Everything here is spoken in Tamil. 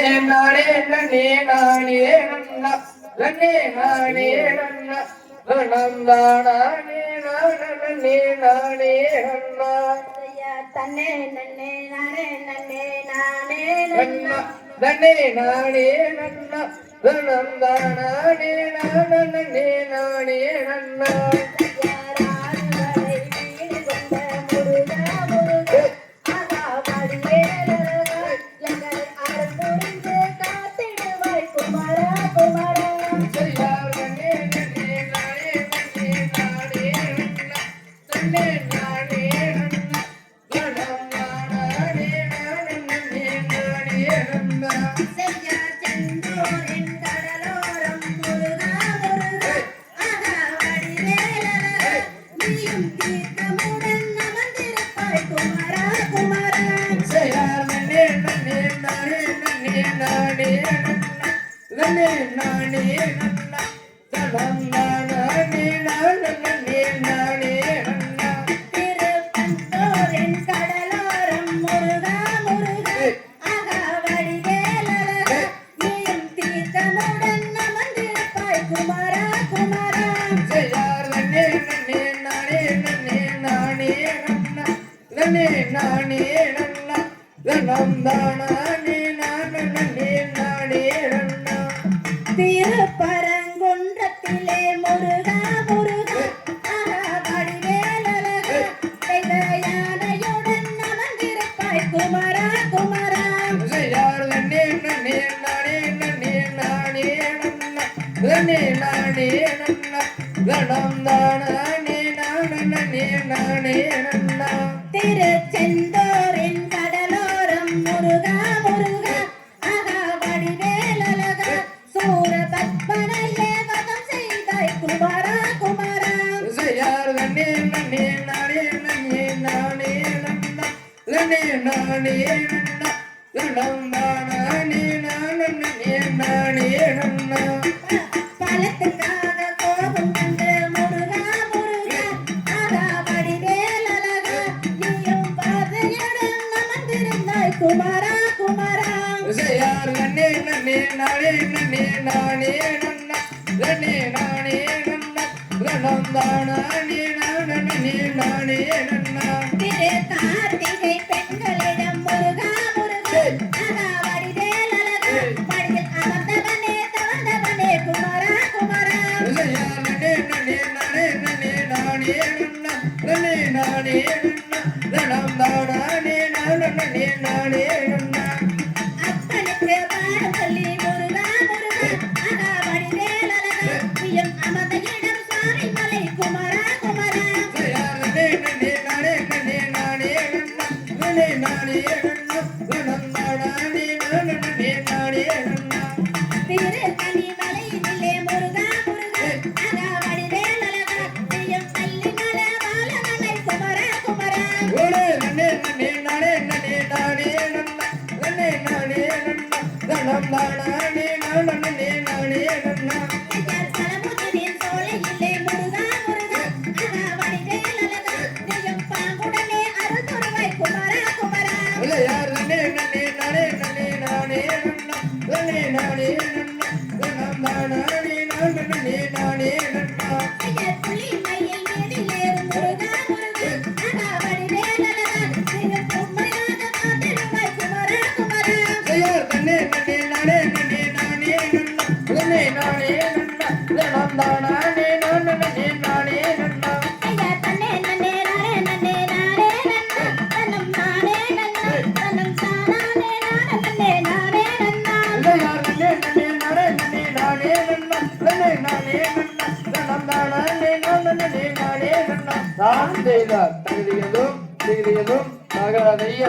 நானே நன்னே நானே நன்னா நன்னே நானே நன்னா நன்னந்தானே நானே நானே நன்னா தன்னே நன்னே நானே நன்னே நானே நன்னா நன்னே நானே நன்னா நன்னந்தானே நானே நானே நன்னா திருப்பரங்குன்றத்திலே முருகா முருகா யானையுடன் அமர்ந்திருப்பாய் குமரா குமரா திருச்செந்தூரின் கடலோரம் முருகா முருகா வடிவேலழகா சூரபத்மனையே வதம் செய்தாய் குமரா குமரா பலத்துக்காக கோபம் கண்டு முருகா முருகா வடிவேலழகா நீயும் பாதையுடன் அமர்ந்திருந்தாய் குமரா குமரா கார்த்திகை பெண்களிடம் முருகா முருகா வடிவேலழகா படியில் அமர்ந்தவனே தவழ்ந்தவனே குமரா குமரா அப்பனுக்கு பாடம் சொல்லி முருகா முருகா வடிவேலழகா நீயும் அமர்ந்த இடம் சுவாமி மலை குமரா குமரா திருத்தணி மலையினிலே முருகா முருகா வடிவேலழகா நீயும் பள்ளி மலை வாழமலை குமரா குமரா சலமுதிரின் சோலையிலே முருகா முருகா வடிவேலழகா நீயும் பாம்புடனே அருள் தருவாய் குமரா குமரா புலிமயில் மேடிலேறும் முருகா முருகா வடிவேலழகா நீயும் பொம்மையாக காத்திடுவாய் குமரா குமரா நான் செய்தார் தகுதியதும் நகரதைய